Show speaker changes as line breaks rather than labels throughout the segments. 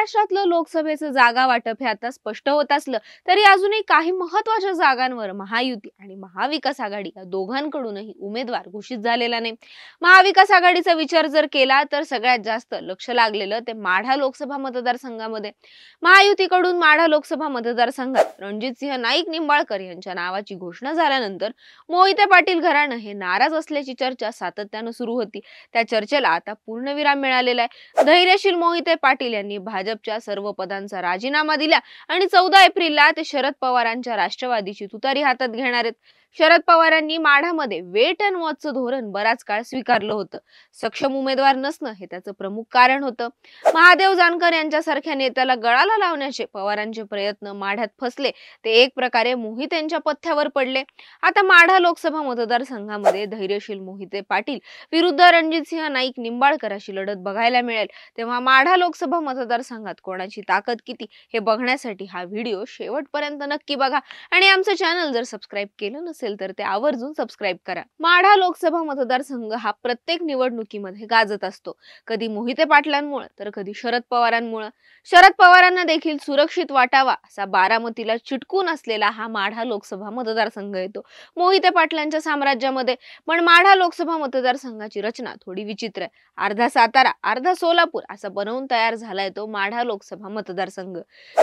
महाराष्ट्रातलं लोकसभेचं जागा वाटप हे आता स्पष्ट होत असलं तरी अजूनही काही महत्त्वाच्या जागांवर महायुती आणि महाविकास आघाडी या दोघांकडूनही उमेदवार घोषित झालेला नाही। महाविकास आघाडीचा विचार जर केला तर सगळ्यात जास्त लक्ष लागलेलं ते माढा लोकसभा मतदारसंघामध्ये। महायुतीकडून माढा लोकसभा मतदारसंघात रणजितसिंह नाईक निंबाळकर यांच्या नावाची घोषणा झाल्यानंतर मोहिते पाटील घराणं हे नाराज असल्याची चर्चा सातत्यानं सुरू होती। त्या चर्चेला आता पूर्णविराम मिळालेला आहे। धैर्यशील मोहिते पाटील यांनी भाजपच्या सर्व पदांचा राजीनामा दिला आणि 14 एप्रिलला ते शरद पवारांच्या राष्ट्रवादीची तुतारी हातात घेणार आहेत। शरद पवारांनी माढामध्ये वेट अँड वॉचचं धोरण बराच काळ स्वीकारलं होतं। सक्षम उमेदवार नसणं हे त्याचं प्रमुख कारण होतं। महादेव जानकर यांच्यासारख्या नेत्याला गळाला लावण्याचे पवारांचे प्रयत्न माढ्यात फसले, ते एक प्रकारे मोहितेंच्या पथ्यावर पडले। आता माढा लोकसभा मतदारसंघामध्ये धैर्यशील मोहिते पाटील विरुद्ध रणजितसिंह नाईक निंबाळकर अशी लढत बघायला मिळेल। तेव्हा माढा लोकसभा मतदारसंघात कोणाची ताकद किती हे बघण्यासाठी हा व्हिडिओ शेवटपर्यंत नक्की बघा आणि आमचं चॅनल जर सबस्क्राईब केलं नसेल तर ते आवर्जून सबस्क्राईब करा। माढा लोकसभा मतदारसंघ हा प्रत्येक निवडणुकीमध्ये गाजत असतो, कधी मोहिते पाटलांमुळे तर कधी शरद पवारांमुळे। शरद पवारांना देखील सुरक्षित वाटावा असा बारामतीला चिटकून असलेला हा माढा लोकसभा मतदारसंघ येतो मोहिते पाटलांच्या साम्राज्यामध्ये। पण माढा लोकसभा मतदारसंघाची रचना थोडी विचित्र आहे। अर्धा सातारा अर्धा सोलापूर असा बनवून तयार झालाय तो माढा लोकसभा मतदारसंघ।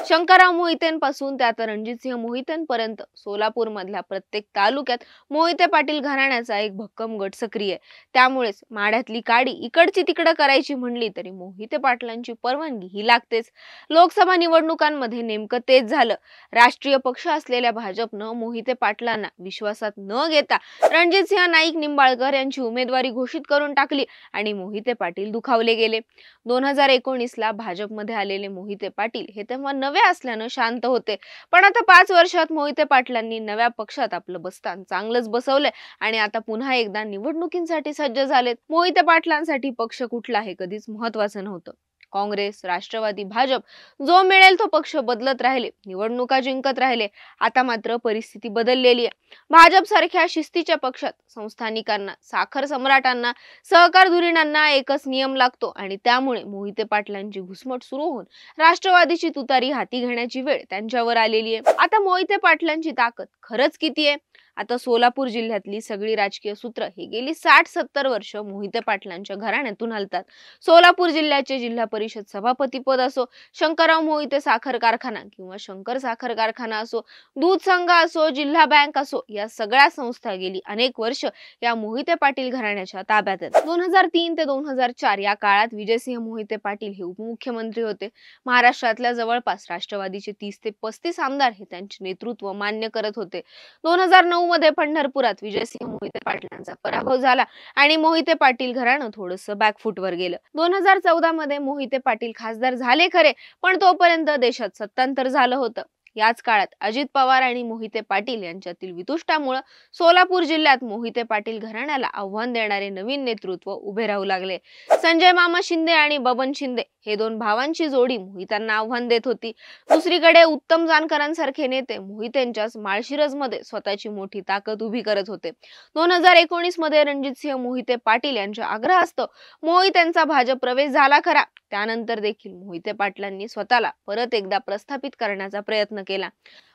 शंकरराव मोहितेंपासून ते आता रणजितसिंह मोहितेंपर्यंत सोलापूर मधल्या प्रत्येक तालुक्यात मोहिते पाटील घराण्याचा एक भक्कम गट सक्रिय आहे। त्यामुळेच माढ्यातली काडी इकडची तिकडं करायची म्हणली तरी मोहिते पाटलांची परवानगी ही लागतेच। लोकसभा निवडणुकांमध्ये नेमकं तेच झालं। राष्ट्रीय पक्ष असलेल्या भाजपनं मोहिते पाटलांना विश्वासात न घेता रणजितसिंह नाईक निंबाळकर यांची उमेदवारी घोषित करून टाकली आणि मोहिते पाटील दुखावले गेले। 2019 ला भाजपमध्ये आलेले मोहिते पाटील हे तेव्हा नवे असल्यानं शांत होते, पण आता 5 वर्षात मोहिते पाटलांनी नव्या पक्षात आपलं बस्तान चांगलंच बसवलंय आणि आता पुन्हा एकदा निवडणुकींसाठी सज्ज झालेत। मोहिते पाटलांसाठी पक्ष कुठला हे कधीच महत्त्वाचं नव्हतं। काँग्रेस, राष्ट्रवादी, भाजप जो मिळेल तो पक्ष बदलत राहिले, निवडणुका जिंकत राहिले। आता मात्र परिस्थिती बदललेली आहे। भाजप सारख्या शिस्तीच्या पक्षात संस्थानिकांना, साखर सम्राटांना, सहकार धुरीणांना एकच नियम लागतो आणि त्यामुळे मोहिते पाटलांची घुसमट सुरू होऊन राष्ट्रवादीची तुतारी हाती घेण्याची वेळ त्यांच्यावर आलेली आहे। आता मोहिते पाटलांची ताकद खरंच किती आहे? आता सोलापूर जिल्ह्यातली सगळी राजकीय सूत्र ही गेली 60-70 वर्ष मोहिते पाटलांच्या घराण्यातून हलतात। सोलापूर जिल्ह्याचे जिल्हा परिषद सभापती पद असो, शंकरराव मोहिते साखर कारखाना किंवा शंकर साखर कारखाना असो, दूध संघ असो, जिल्हा बँक असो, या सगळ्या संस्था गेली अनेक वर्ष या मोहिते पाटील घराण्याच्या ताब्यात आहेत। 2003 ते 2004 या काळात विजयसिंह मोहिते पाटील हे उपमुख्यमंत्री होते। महाराष्ट्रातल्या जवळपास राष्ट्रवादीचे 30 ते 35 आमदार हे त्यांचे नेतृत्व मान्य करत होते। 2009 मध्ये पंढरपुरात विजयसिंह मोहिते पाटलांचा पराभव झाला आणि मोहिते पाटील घराणं थोडंसं बॅकफुटवर गेलं। 2014 मध्ये मोहिते पाटील खासदार झाले खरे, पण तोपर्यंत देशात सत्तांतर झालं होतं। याच काळात अजित पवार आणि मोहिते पाटील यांच्यातील वितुष्टामुळे सोलापूर जिल्ह्यात मोहिते पाटील घराण्याला आव्हान देणारे नवीन नेतृत्व उभे राहू लागले। संजय मामा शिंदे आणि बबन शिंदे हे दोन भावांची जोडी मोहितांना आव्हान देत होती। दुसरीकडे उत्तम जानकरांसारखे नेते मोहितेंच्याच माळशिरसमध्ये स्वतःची मोठी ताकद उभी करत होते। 2019 मध्ये रणजितसिंह मोहिते पाटील यांच्या आग्रहास्तव मोहितेंचा भाजप प्रवेश झाला खरा, त्यानंतर देखील मोहिते पाटलांनी स्वतःला परत एकदा प्रस्थापित करण्याचा प्रयत्न केला।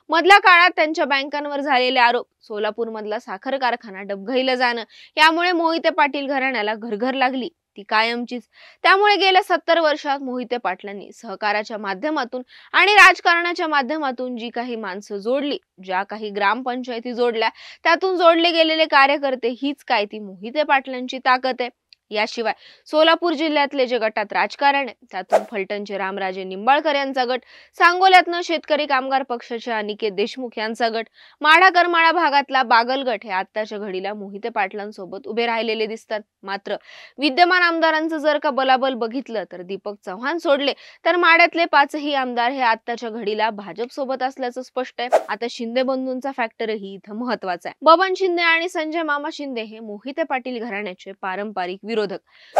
मधल्या काळात त्यांच्या बँकांवर झालेले आरोप, सोलापूर मधला साखर कारखाना डबघाईला जाणं, यामुळे मोहिते पाटील घराण्याला घरघर लागली ती कायमचीच। त्यामुळे गेल्या 70 वर्षात मोहिते पाटलांनी सहकाराच्या माध्यमातून आणि राजकारणाच्या माध्यमातून जी काही माणसं जोडली, ज्या काही ग्रामपंचायती जोडल्या, त्यातून जोडले गेलेले कार्यकर्ते हीच काय ती मोहिते पाटलांची ताकद आहे। याशिवाय सोलापूर जिल्ह्यातले जे गटात राजकारण आहे त्यातून फलटणचे रामराजे निंबाळकर यांचा गट, सांगोल्यातनं शेतकरी कामगार पक्षाचे अनिकेत देशमुख यांचा गट, माढा करमाळा भागातला बागल गट हे आत्ताच्या घडीला मोहिते पाटलांसोबत उभे राहिलेले दिसतात। मात्र विद्यमान आमदारांचं जर का बलाबल बघितलं तर दीपक चव्हाण सोडले तर माढ्यातले 5ही आमदार हे आत्ताच्या घडीला भाजप सोबत असल्याचं स्पष्ट आहे। आता शिंदे बंधूंचा फॅक्टरही इथं महत्वाचा आहे। बबन शिंदे आणि संजय मामा शिंदे हे मोहिते पाटील घराण्याचे पारंपरिक विरोधक।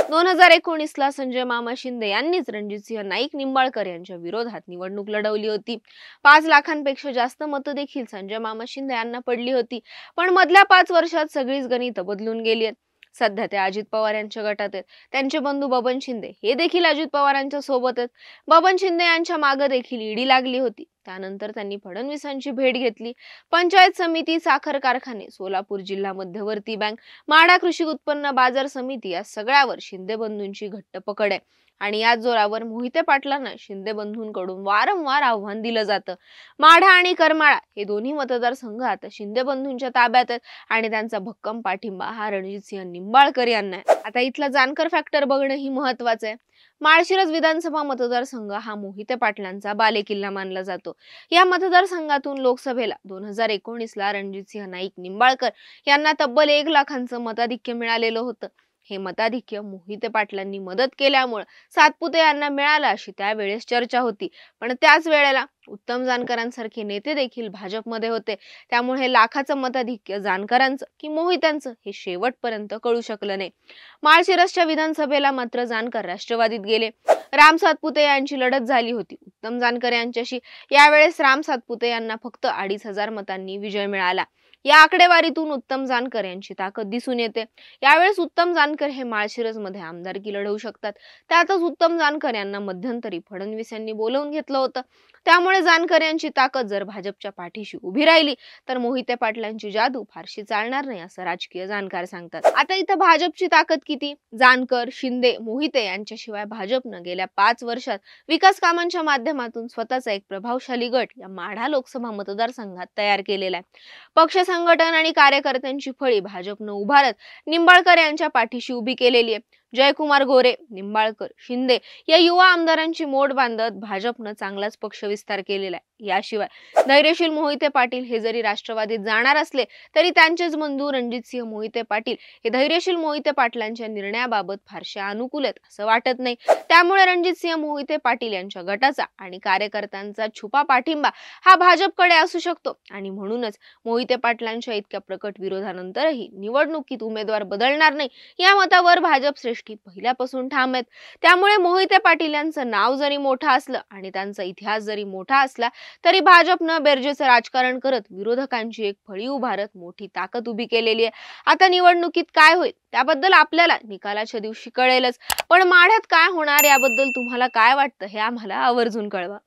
2019 ला संजय मामा शिंदे यांनीच रणजितसिंह नाईक निंबाळकर यांच्या विरोधात निवडणूक लढवली होती। 5 लाखांपेक्षा जास्त मतं देखील संजय मामा शिंदे यांना पडली होती, पण मधल्या 5 वर्षात सगळीच गणितं बदलून गेली आहेत। सध्या ते अजित पवार यांच्या गटात आहेत. त्यांचे बंधू बबन शिंदे हे देखील अजित पवारांच्या सोबत आहेत. बबन शिंदे यांच्या मागे देखील ईडी लागली होती. त्यानंतर त्यांनी फडणवीसांची भेट घेतली. पंचायत समिती, साखर कारखाने, सोलापूर जिल्हा मध्यवर्ती बँक, माढा कृषी उत्पन्न बाजार समिती या सगळ्यावर शिंदे बंधूंची घट्ट पकड आहे. आणि याच जोरावर मोहिते पाटलांना शिंदे बंधूंकडून वारंवार आव्हान दिलं जातं. माढा आणि करमाळा हे दोन्ही मतदारसंघ आता शिंदे बंधूंच्या ताब्यात आहेत आणि त्यांचा भक्कम पाठिंबा हा रणजितसिंह निंबाळकर यांना आहे. आता इथला जानकर फॅक्टर बघणं ही महत्वाचं आहे. माळशिरस विधानसभा मतदारसंघ हा मोहिते पाटलांचा बालेकिल्ला मानला जातो. या मतदारसंघातून लोकसभेला 2019 ला रणजितसिंह नाईक निंबाळकर यांना तब्बल 1 लाखांचं मताधिक्य मिळालेलं होतं. हे मताधिक्य मोहिते पाटलांनी मदत केल्यामुळे सातपुते यांना मिळालं अशी त्यावेळेस चर्चा होती. पण त्याच वेळेला उत्तम जानकरांसारखे नेते देखील भाजपमध्ये होते. त्यामुळे हे लाखाचं मताधिक्य जानकरांचं की मोहित्यांचं हे शेवटपर्यंत कळू शकलं नाही. माळशिरसच्या विधानसभेला मात्र जानकर राष्ट्रवादीत गेले. राम सातपुते यांची लढत झाली होती उत्तम जानकर यांच्याशी. यावेळेस राम सातपुते यांना फक्त 2,500 मतांनी विजय मिळाला. या आकडेवारीतून उत्तम जानकर यांची ताकद दिसून येते. यावेळेस उत्तम जानकर हे माळशिरस मध्ये आमदारकी लढवू शकतात. त्यातच उत्तम जानकर यांना मध्यंतरी फडणवीस यांनी बोलावून घेतलं होतं. त्यामुळे जानकर यांची ताकद जर भाजपच्या पाठीशी उभी राहिली तर मोहिते पाटलांची जादू फारशी चालणार नाही असं राजकीय जाणकार सांगतात. आता इथं भाजपची ताकद किती? जानकर, शिंदे, मोहिते यांच्याशिवाय भाजपनं गेल्या 5 वर्षात विकास कामांच्या माध्यमातून स्वतःचा एक प्रभावशाली गट या माढा लोकसभा मतदारसंघात तयार केलेला आहे. पक्ष संघटन आणि कार्यकर्त्यांची फळी भाजपनं उभारत निंबाळकर यांच्या पाठीशी उभी केलेली आहे. जयकुमार गोरे, निंबाळकर, शिंदे या युवा आमदारांची मोड बांधत भाजपनं चांगलाच पक्ष विस्तार केलेला आहे. याशिवाय धैर्यशील मोहिते पाटील हे जरी राष्ट्रवादीत जाणार असले तरी त्यांचेच बंधू रणजितसिंह मोहिते पाटील हे धैर्यशील मोहिते पाटलांच्या निर्णयाबाबत फारसे अनुकूल आहेत असं वाटत नाही. त्यामुळे रणजितसिंह मोहिते पाटील यांच्या गटाचा आणि कार्यकर्त्यांचा छुपा पाठिंबा हा भाजपकडे असू शकतो. आणि म्हणूनच मोहिते पाटलांच्या इतक्या प्रकट विरोधानंतरही निवडणुकीत उमेदवार बदलणार नाही या मतावर भाजप श्रेष्ठी पहिल्यापासून ठाम आहेत. त्यामुळे मोहिते पाटील यांचं नाव जरी मोठं असलं आणि त्यांचा इतिहास जरी मोठा असला तरी भाजपनं बेरजेचं राजकारण करत विरोधकांची एक फळी उभारत मोठी ताकद उभी केलेली आहे. आता निवडणुकीत काय होईल त्याबद्दल आपल्याला निकालाच्या दिवशी कळेलच. पण माढ्यात काय होणार याबद्दल तुम्हाला काय वाटतं हे आम्हाला आवर्जून कळवा.